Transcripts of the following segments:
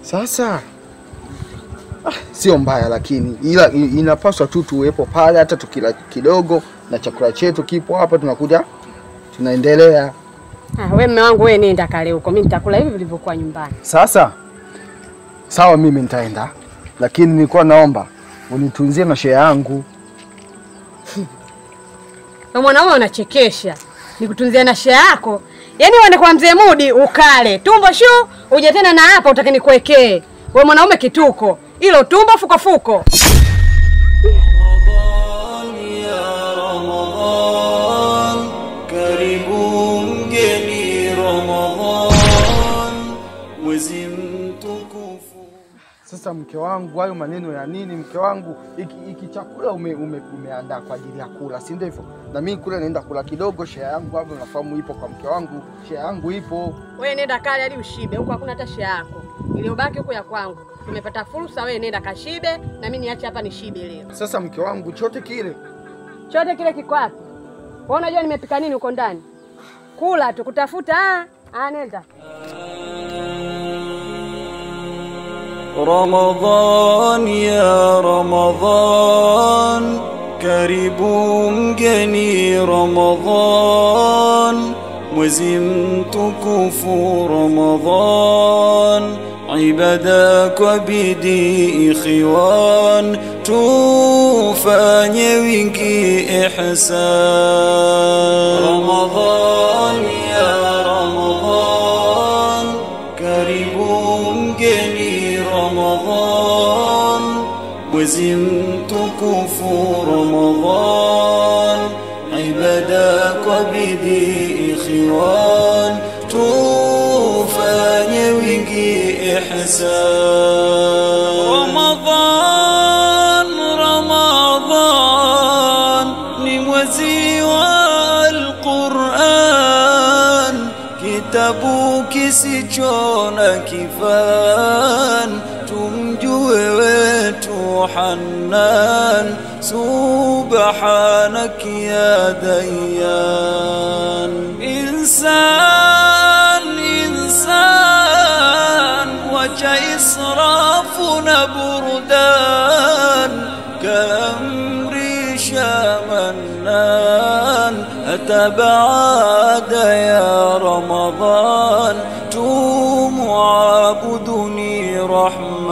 Sasa sio mbaya, lakini ila inapaswa tu tuwepo pale, hata tukila kidogo na chakula chetu kipo hapa, tunakuja tunaendelea. Wewe mume wangu, wewe nenda kale huko, mimi nitakula hivi vilivyokuwa nyumbani. Sasa sawa, mimi nitaenda, lakini nilikuwa naomba unitunzie na share yangu. Na mwanaume unachekesha. Nikutunzia na share yako? Yaani uende kwa mzee Mudi ukale. Tumbo shu, uje tena na hapa utake nikuwekee. Wewe mwanaume kituko. Hilo tumbo fuko fuko. Karibu mgeni Ramadhan, mwezi mtukufu. Sasa mke wangu, hayo maneno ya nini mke wangu? Iki chakula umeandaa kwa ajili ya kula, si ndivyo? Na mimi kule naenda kula kidogo, share yangu hapo nafahamu ipo kwa mke wangu, share yangu ipo. Wewe nenda kale hadi ushibe, huko hakuna hata share yako. Iliyobaki huko ya kwangu. Tumepata fursa, wewe nenda kashibe na mimi niache hapa nishibe leo. Sasa mke wangu, chote kile Kiko wapi? Wewe unajua nimepika nini huko ndani? Kula tu kutafuta. Nenda. Ramadhan ya Ramadhan, karibu mgeni Ramadhan, mwezi mtukufu Ramadhan, ibada kwa bidii ikhwan, tufanye wingi ihsan. Ramadhan ya Ramadhan, karibu mgeni Ramadhan, mwezi mtukufu Ramadhan, ibada kwa bidii ikhwan, tufanye wingi ihsan. Ramadhan ni mwezi wa Al-Qur'an, kitabu kisicho na kifan, tumjue wetu Hannan, subhanak ya Dayyan. Insan wacha israfu na burdan, kamrisha mannan, atabaada ya Ramadhan, tumuabuduni Rahman.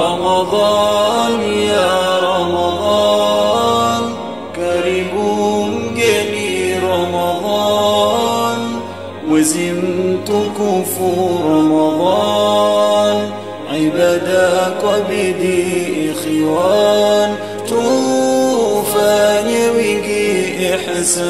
Ramadhan ya Ramadhan, karibu mgeni Ramadhan, mwezi mtukufu Ramadhan, ibada kwa bidii ikhwan, tufanye wingi ihsan.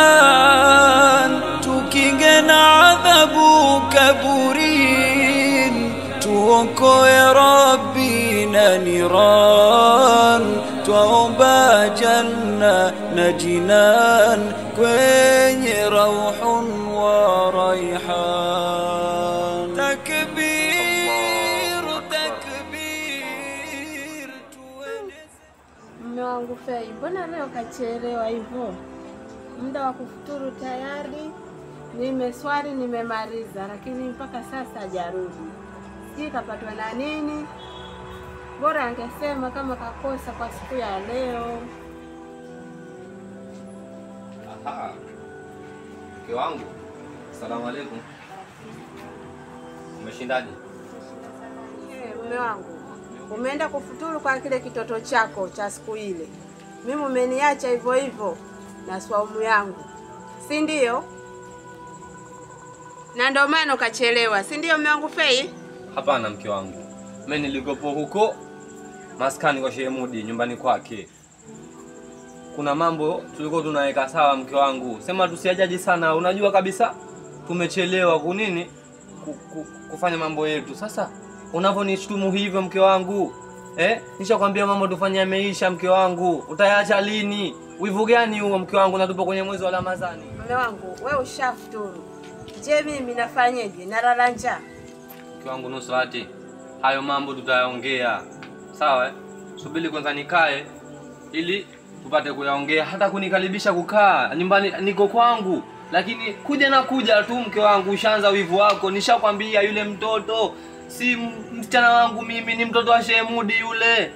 Rahman, tukinge na adhabu kaburin, tuokoe Rabbi na niran, twaomba janna na jinan, kwenye rauhun wa raihan. Takbir, takbir, tueneze. Mume wangu Fei, mbona leo kachelewa hivyo? Muda wa kufuturu tayari, nimeswali nimemaliza, lakini mpaka sasa hajarudi. Sijui kapatwa na nini. Bora angesema kama kakosa kwa siku ya leo. Aha. Mke wangu. Asalamu alaykum. Umeshindaje? Mume wangu, umeenda kufuturu kwa kile kitoto chako cha siku ile. Mimi umeniacha hivyo hivyo na swaumu yangu, si ndio? Na ndio maana ukachelewa, si ndio mume wangu Fei? Hapana mke wangu. Mimi nilikopo huko maskani kwa Shehe Mudi, nyumbani kwake. Kuna mambo tulikuwa tunaweka sawa mke wangu. Sema tusiajaji sana, unajua kabisa tumechelewa kunini kufanya mambo yetu. Sasa unavyonishtumu hivyo mke wangu, nishakwambia mambo tufanye yameisha mke wangu. Utayaacha lini? Wivu gani huo mke wangu, na tupo kwenye mwezi wa Ramadhani? Mume wangu, wewe ushafuturu. Je, mimi nafanyeje? Nalala njaa. Mke wangu Nusrati, hayo mambo tutayaongea. Sawa? Subiri kwanza nikae ili tupate kuyaongea. Hata kunikaribisha kukaa nyumbani, niko kwangu. Lakini kuja tu mke wangu ushaanza wivu wako. Nishakwambia yule mtoto si msichana wangu mimi, ni mtoto wa Shemudi yule.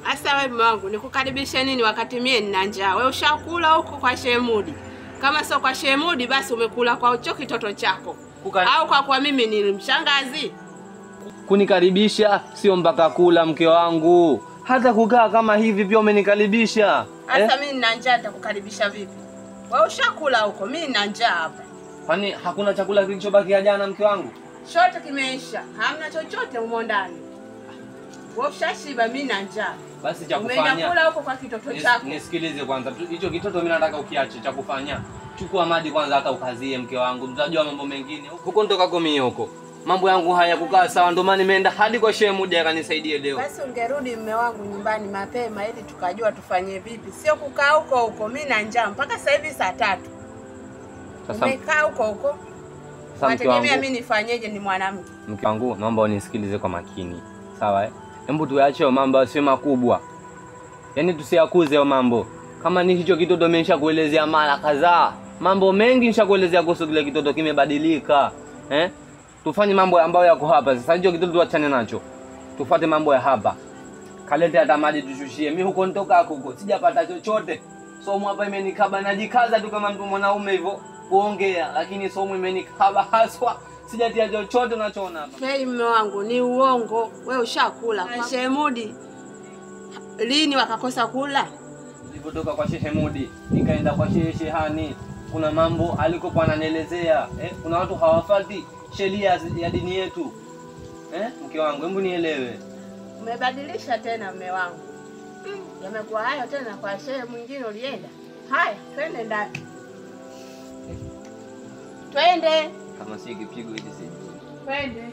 Asa wewe mume wangu nikukaribishe nini wakati mie nina njaa? Wewe ushakula huko kwa Shemudi. Kama sio kwa Shemudi basi umekula kwa ucho kitoto chako. Au kwa mimi ni mshangazi? Kunikaribisha sio mpaka kula mke wangu. Hata kukaa kama hivi pia umenikaribisha. Asa mimi nina njaa nitakukaribisha vipi? Wewe ushakula huko, mimi nina njaa hapa. Kwani hakuna chakula kilichobakia jana mke wangu? Chote kimeisha. Hamna chochote humo ndani. Wewe ushashiba, mimi nina njaa. Basi cha kufanya. Umeenda kula huko kwa kitoto chako. Nisikilize kwanza. Hicho kitoto mimi nataka ukiache cha kufanya. Chukua maji kwanza hata ukazie mke wangu. Tutajua mambo mengine. Huko ndokako mimi huko. Mambo yangu haya kukaa sawa, ndio maana nimeenda hadi kwa Shemudi akanisaidie leo. Basi ungerudi mume wangu nyumbani mapema ili tukajua tufanye vipi. Sio kukaa huko, mimi na njaa mpaka sasa hivi saa 3. Sasa umekaa huko. Sasa mtegemea mimi nifanyeje, ni mwanamke. Mke wangu, naomba unisikilize kwa makini. Sawa Hebu tuache mambo yasiyo makubwa. Yaani tusiyakuze hayo mambo. Kama ni hicho kitoto nimeshakuelezea mara kadhaa. Mambo mengi nishakuelezea kuhusu kile kitoto kimebadilika. Tufanye mambo ambayo yako hapa. Sasa hicho kitoto tuachane nacho. Tufuate mambo ya hapa. Kalete hata maji tushushie. Mimi huko nitoka huko sijapata chochote. Somo hapa imenikaba, najikaza tu kama mtu mwanaume hivyo kuongea, lakini somo imenikaba haswa. Sijatia chochote unachoona hapa. Kweli mume wangu ni uongo. Wewe ushakula kwa Shemudi. Lini wakakosa kula? Nilipotoka kwa Shemudi nikaenda kwa Shehani. Kuna mambo alikokuwa ananielezea. Kuna watu hawafuati sheria ya dini yetu. Mke wangu, hebu nielewe. Umebadilisha tena mume wangu. Yamekuwa hayo tena kwa shehe mwingine ulienda. Haya, twende ndani. Twende. Kama si kipigo hivi si. Twende.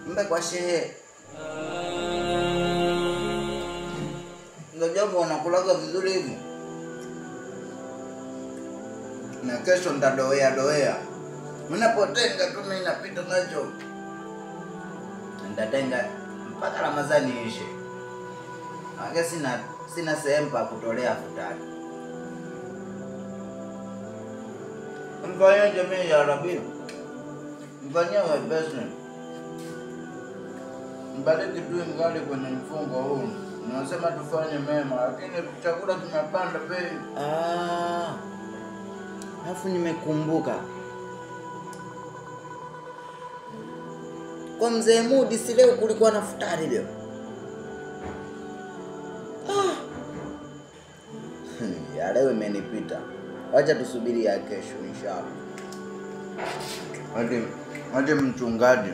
Mbe kwa shehe. Ndio jambo unakulaga vizuri hivi. Na kesho nitadoea. Mnapotenga tu mimi napita nacho. Nitatenga mpaka Ramadhani ishe. Anga sina sehemu pa kutolea futari. Mfanya jamii ya Arabi. Mfanya wepesi. Mbariki tu ingali kwenye mfungo huu. Unasema tufanye mema, lakini chakula kimepanda bei. Alafu nimekumbuka. Kwa mzee Mudi si leo kulikuwa na futari leo. Ya leo imenipita. Wacha tusubiri ya kesho inshallah. Hadi mchungaji.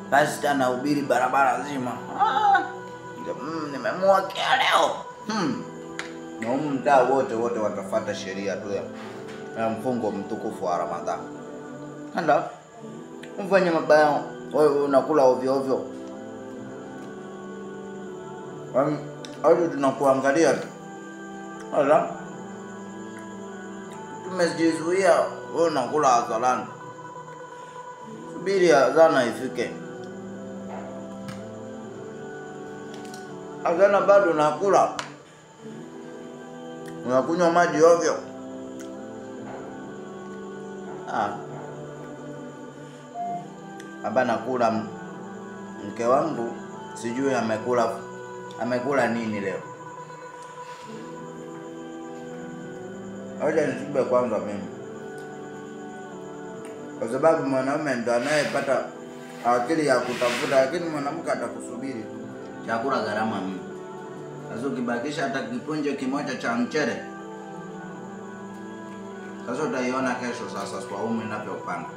Basi tena ubiri barabara nzima. Nimemwakia leo. Na mtaa wote watafuata sheria tu ya mfungo mtukufu wa Ramadhani. Handa mfanye mabaya wewe unakula ovyo ovyo. Hadi tunakuangalia tu. Hala. Tumejizuia wewe unakula azalani. Subiri azana ifike. Azana bado nakula. Unakunywa maji ovyo. Hapa nakula mke wangu sijui amekula nini leo. Hoja nishibe kwanza mimi. Kwa sababu mwanaume ndo anayepata akili ya kutafuta, lakini mwanamke atakusubiri tu. Chakula gharama mimi. Sasa ukibakisha hata kipunje kimoja cha mchele. Sasa utaiona kesho sasa swaumu inavyopanda.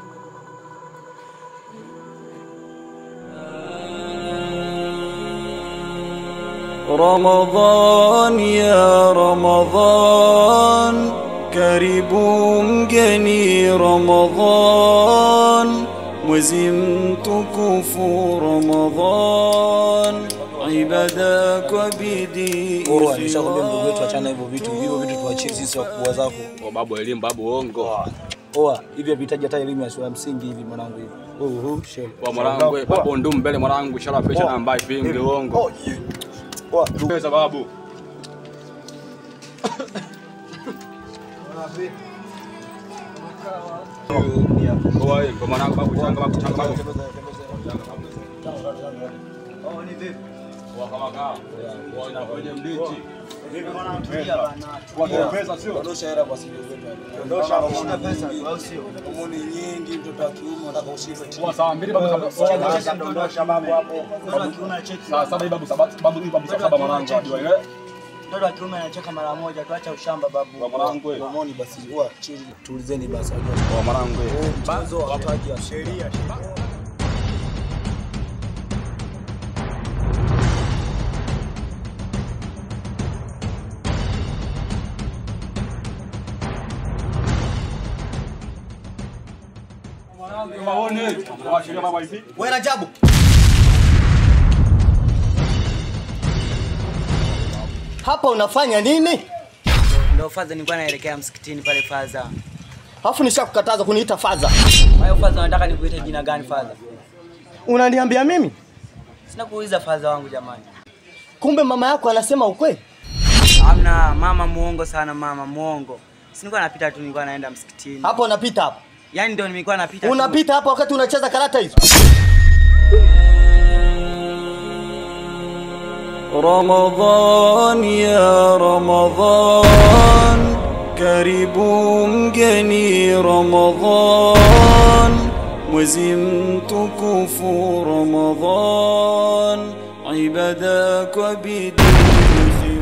Ramadhan ya Ramadhan, karibu mgeni Ramadhan, mwezi mtukufu Ramadhan, ibada kwa bidii. Nishakwambia ndugu wetu achana hivyo vitu tuachie sisi wakubwa zako. Babu elimu babu ongo. Hivi vitaji hata elimu ya msingi hivi mwanangu hivi. Shehe. Kwa mwanangu babu ndo mbele mwanangu sharafisha na ambaye pinge ongo. Pesa babu. Kwa mwanangu babu changa babu. Oh, ni vipi? Waka. Wana kwenye mditi. Vipi mwanangu tulia bana. Kwa pesa sio? Ondosha hela kwa sio wewe. Ondosha una pesa au sio? Umoni nyingi mtoto wa kiume unataka ushibe. Kwa saa mbili babu Ondosha babu hapo. Mtoto wa kiume anacheki. saa saba babu saba mwanangu ajua ile. Mtoto wa kiume anacheka mara moja, tuacha ushamba babu. Kwa mwanangu wewe. Umoni basi huwa chini tulizeni basi. Kwa mwanangu wewe. Mchezo wa wataji wa sheria. Maone, washiria baba hivi. Wewe Rajabu. Hapa unafanya nini? Ndio faza, nilikuwa naelekea msikitini pale faza. Alafu nishakukataza kuniita faza. Hayo faza, unataka nikuite jina gani faza? Unaniambia mimi? Sina kuuliza faza wangu jamani. Kumbe mama yako anasema ukweli? Hamna, mama muongo sana, mama muongo. Si nilikuwa napita tu, nilikuwa naenda msikitini. Hapo unapita hapa. Yaani ndio nilikuwa napita. Unapita hapa wakati unacheza karata hizo. Ramadhan ya Ramadhan, karibu mgeni Ramadhan, mwezi mtukufu Ramadhan, ibada kwa bidii